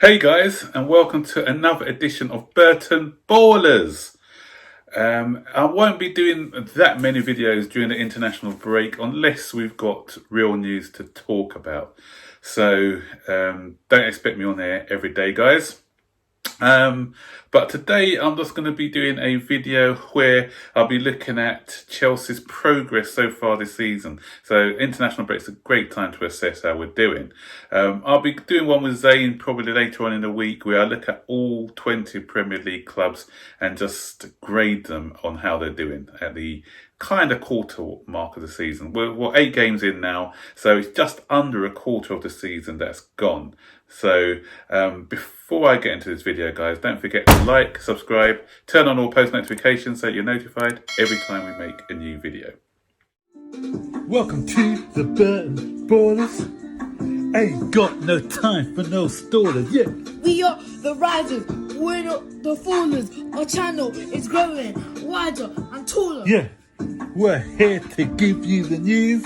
Hey guys, and welcome to another edition of BRIGHTON Ballers. I won't be doing that many videos during the international break unless we've got real news to talk about. So don't expect me on there every day, guys. But today I'm just going to be doing a video where I'll be looking at Chelsea's progress so far this season. So international break's a great time to assess how we're doing. I'll be doing one with Zane probably later on in the week where I look at all 20 Premier League clubs and just grade them on how they're doing at the kind of quarter mark of the season. We're 8 games in now, so it's just under a quarter of the season that's gone. So before I get into this video, guys, don't forget to like, subscribe, turn on all post notifications so you're notified every time we make a new video. Welcome to the BRIGHTON Ballers. Ain't got no time for no stallers, yeah. We are the risers, we're not the fallers. Our channel is growing wider and taller. Yeah, we're here to give you the news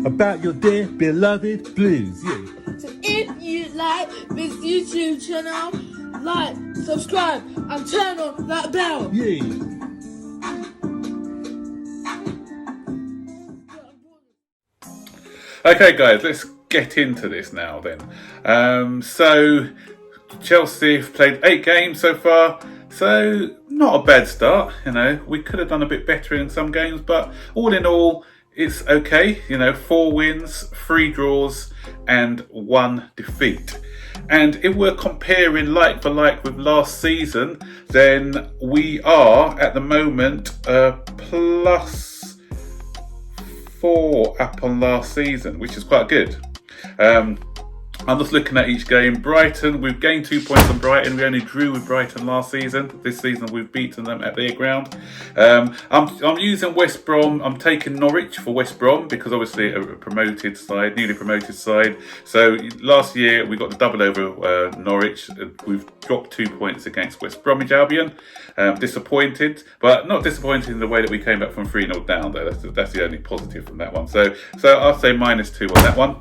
about your dear beloved Blues, yeah. So if you like this YouTube channel, like, subscribe and turn on that bell. Yeah. Okay guys, let's get into this now then. So Chelsea have played 8 games so far, so not a bad start. You know, we could have done a bit better in some games, but all in all, it's okay. You know, 4 wins, 3 draws and 1 defeat. And if we're comparing like for like with last season, then we are at the moment plus 4 up on last season, which is quite good. I'm just looking at each game. Brighton, we've gained 2 points on Brighton. We only drew with Brighton last season. This season we've beaten them at their ground. I'm using West Brom. I'm taking Norwich for West Brom because obviously a promoted side, newly promoted side. So last year we got the double over Norwich. We've dropped 2 points against West Bromwich Albion. Disappointed, but not disappointed in the way that we came back from 3-0 down though. That's the only positive from that one. So I'll say -2 on that one.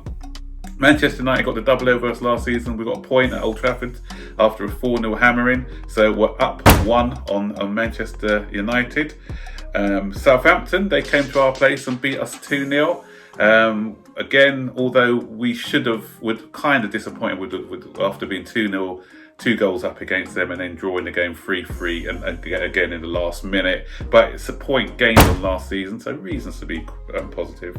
Manchester United got the double over us last season. We got a point at Old Trafford after a 4-0 hammering. So we're up 1 on Manchester United. Southampton, they came to our place and beat us 2-0. Again, although we we're kind of disappointed with after being 2-0, 2 goals up against them and then drawing the game 3-3 and again in the last minute. But it's a point gained on last season, so reasons to be positive.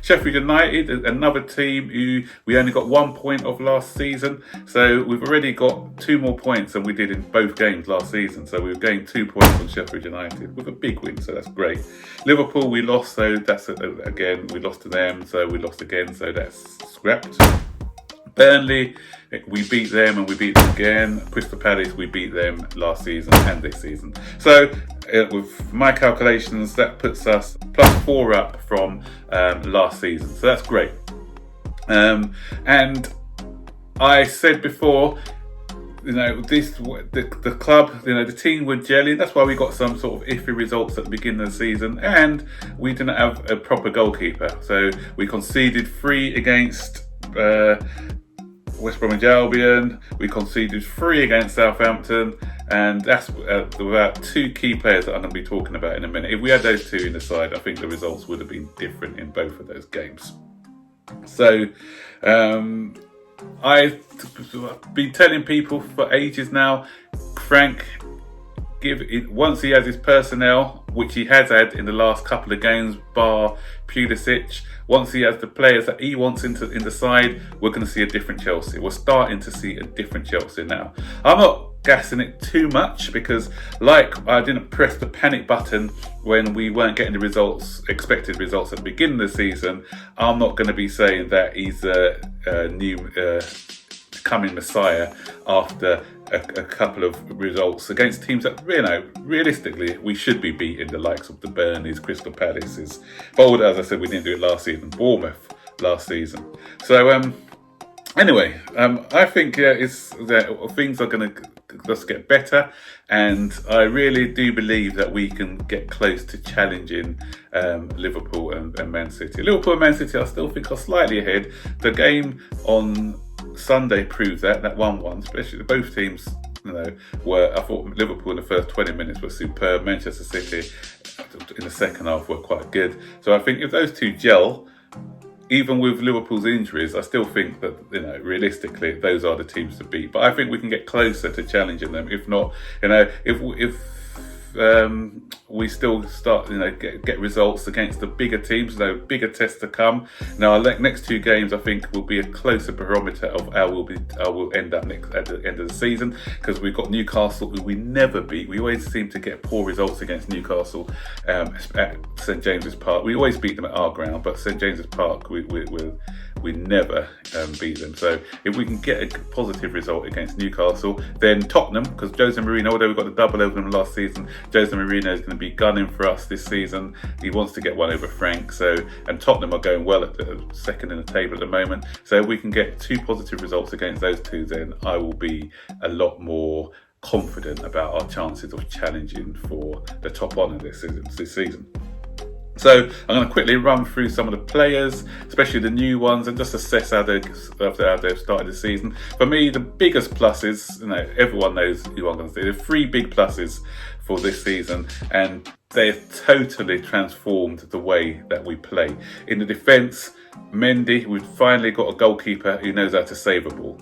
Sheffield United, another team who we only got 1 point of last season. So we've already got 2 more points than we did in both games last season. So we've gained 2 points on Sheffield United with a big win, so that's great. Liverpool, we lost, so that's again, we lost to them, so we lost again, so that's scrapped. Burnley, we beat them and we beat them again. Crystal Palace, we beat them last season and this season. So with my calculations, that puts us +4 up from last season. So that's great. And I said before, you know, the club, you know, the team were gelling. That's why we got some sort of iffy results at the beginning of the season, and we didn't have a proper goalkeeper. So we conceded 3 against West Bromwich Albion, we conceded 3 against Southampton, and that's without 2 key players that I'm going to be talking about in a minute. If we had those 2 in the side, I think the results would have been different in both of those games. So I've been telling people for ages now, Frank, once he has his personnel, which he has had in the last couple of games, bar Pulisic, once he has the players that he wants in the side, we're going to see a different Chelsea. We're starting to see a different Chelsea now. I'm not gassing it too much because, like, I didn't press the panic button when we weren't getting the expected results at the beginning of the season. I'm not going to be saying that he's a new coming messiah after a couple of results against teams that, you know, realistically we should be beating, the likes of the Burnleys, Crystal Palaces. But as I said, we didn't do it last season. Bournemouth last season. So anyway, I think it's that things are going to just get better, and I really do believe that we can get close to challenging Liverpool and Man City. Liverpool and Man City I still think are slightly ahead. The game on Sunday proved that 1-1, especially both teams, I thought Liverpool in the first 20 minutes were superb. Manchester City in the second half were quite good. So I think if those two gel, even with Liverpool's injuries, I still think that, realistically, those are the teams to beat. But I think we can get closer to challenging them. If not, if we still start, get results against the bigger teams, bigger tests to come. Now, our next two games, I think, will be a closer barometer of how we'll end up at the end of the season, because we've got Newcastle, who we never beat. We always seem to get poor results against Newcastle at St James's Park. We always beat them at our ground, but St James's Park, we never beat them. So if we can get a positive result against Newcastle, then Tottenham, because Jose Mourinho, although we got the double over them last season, Jose Mourinho is going to be gunning for us this season. He wants to get one over Frank. And Tottenham are going well at the second in the table at the moment. So if we can get two positive results against those two, then I will be a lot more confident about our chances of challenging for the top honour this season. So I'm going to quickly run through some of the players, especially the new ones, and just assess how they've started the season. For me, the biggest pluses, everyone knows who I'm going to say. There are three big pluses for this season, and they've totally transformed the way that we play. In the defence, Mendy, we've finally got a goalkeeper who knows how to save a ball.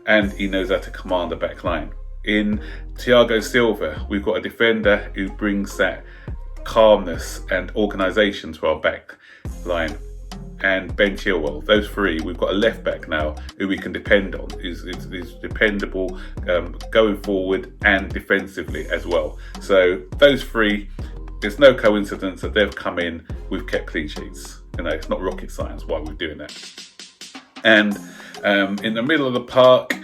And he knows how to command the back line. In Thiago Silva, we've got a defender who brings that calmness and organisation to our back line. And Ben Chilwell, those three, we've got a left back now who we can depend on. Is dependable going forward and defensively as well. So those three, there's no coincidence that they've come in, we've kept clean sheets. It's not rocket science why we're doing that. And in the middle of the park,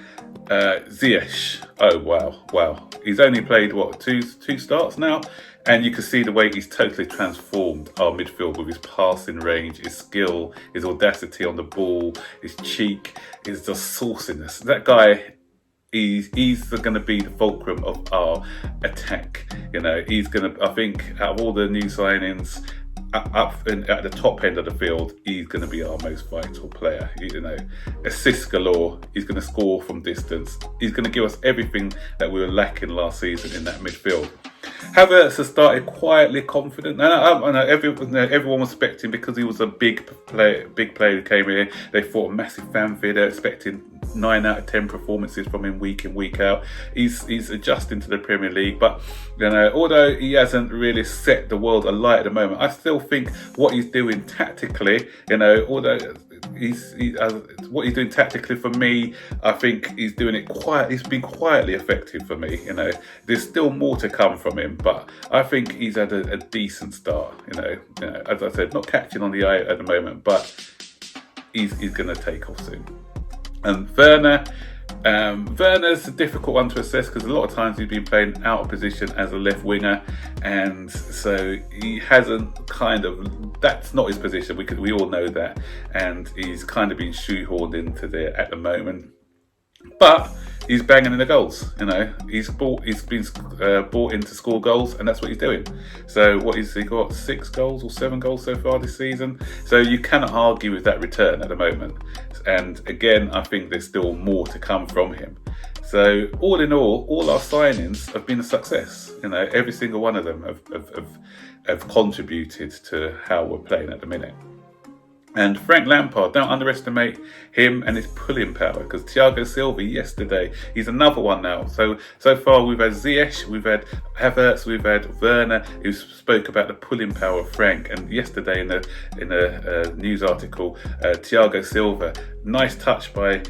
Ziyech. Oh wow! He's only played two starts now, and you can see the way he's totally transformed our midfield with his passing range, his skill, his audacity on the ball, his cheek, his just sauciness. That guy, he's going to be the fulcrum of our attack. He's going to. I think out of all the new signings, up at the top end of the field, he's going to be our most vital player. Assists galore. He's going to score from distance. He's going to give us everything that we were lacking last season in that midfield. Havertz has started quietly confident. I know everyone was expecting, because he was a big player who came here. They thought a massive fanfare. They're expecting 9 out of 10 performances from him week in, week out. He's adjusting to the Premier League, but although he hasn't really set the world alight at the moment, I still think what he's doing tactically, although what he's doing tactically for me, I think he's doing it quiet. He's been quietly effective for me. There's still more to come from him, but I think he's had a decent start. As I said, not catching on the eye at the moment, but he's going to take off soon. And Werner's a difficult one to assess, because a lot of times he's been playing out of position as a left winger, and so he hasn't that's not his position. We all know that, and he's kind of been shoehorned into there at the moment. But he's banging in the goals. He's been brought in to score goals, and that's what he's doing. So he got 6 goals or 7 goals so far this season. So you cannot argue with that return at the moment. And again, I think there's still more to come from him. So all in all our signings have been a success. Every single one of them have contributed to how we're playing at the minute. And Frank Lampard, don't underestimate him and his pulling power, because Thiago Silva yesterday, he's another one now. So far we've had Ziyech, we've had Havertz, we've had Werner, who spoke about the pulling power of Frank. And yesterday in a news article, Thiago Silva, nice touch by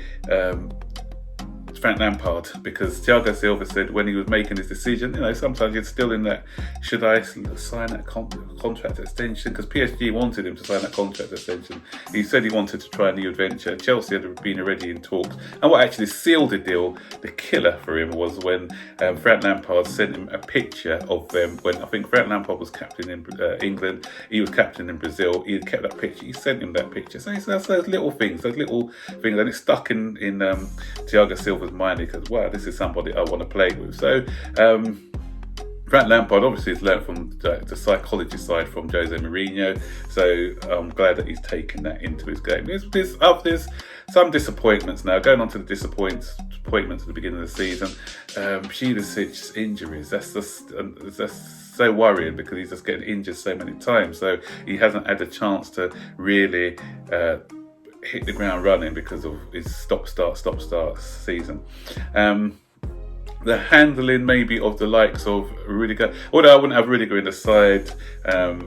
Frank Lampard, because Thiago Silva said when he was making his decision, sometimes you're still in that, should I sign that contract extension? Because PSG wanted him to sign that contract extension. He said he wanted to try a new adventure. Chelsea had been already in talks. And what actually sealed the deal, the killer for him, was when Frank Lampard sent him a picture of them when I think Frank Lampard was captain in England, he was captain in Brazil. He had kept that picture. He sent him that picture. So that's those little things, and it stuck in Thiago Silva's mind, because wow, this is somebody I want to play with. So Frank Lampard obviously has learned from the psychology side from Jose Mourinho, so I'm glad that he's taken that into his game. There's some disappointments now. Going on to the disappointments at the beginning of the season, Pulisic's injuries. That's so worrying because he's just getting injured so many times. So he hasn't had a chance to really hit the ground running because of his stop-start season. The handling maybe of the likes of Rudiger, although I wouldn't have Rudiger in the side.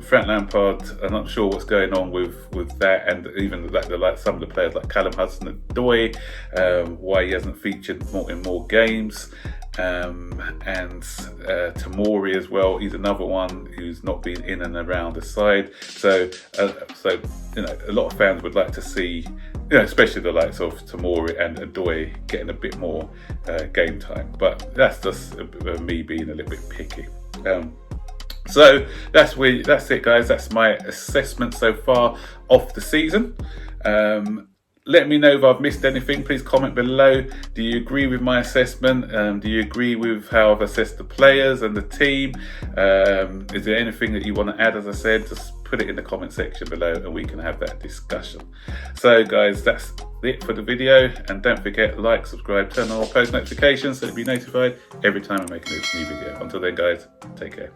Frank Lampard, I'm not sure what's going on with that, and even some of the players like Callum Hudson-Odoi, why he hasn't featured in more games. And Tomori as well. He's another one who's not been in and around the side. So a lot of fans would like to see, especially the likes of Tomori and Odoi getting a bit more game time. But that's just me being a little bit picky. So that's it, guys. That's my assessment so far of the season. Let me know if I've missed anything. Please comment below. Do you agree with my assessment? Do you agree with how I've assessed the players and the team? Is there anything that you want to add? As I said, just put it in the comment section below and we can have that discussion. So guys, that's it for the video. And don't forget, like, subscribe, turn on all post notifications so you'll be notified every time I make a new video. Until then, guys, take care.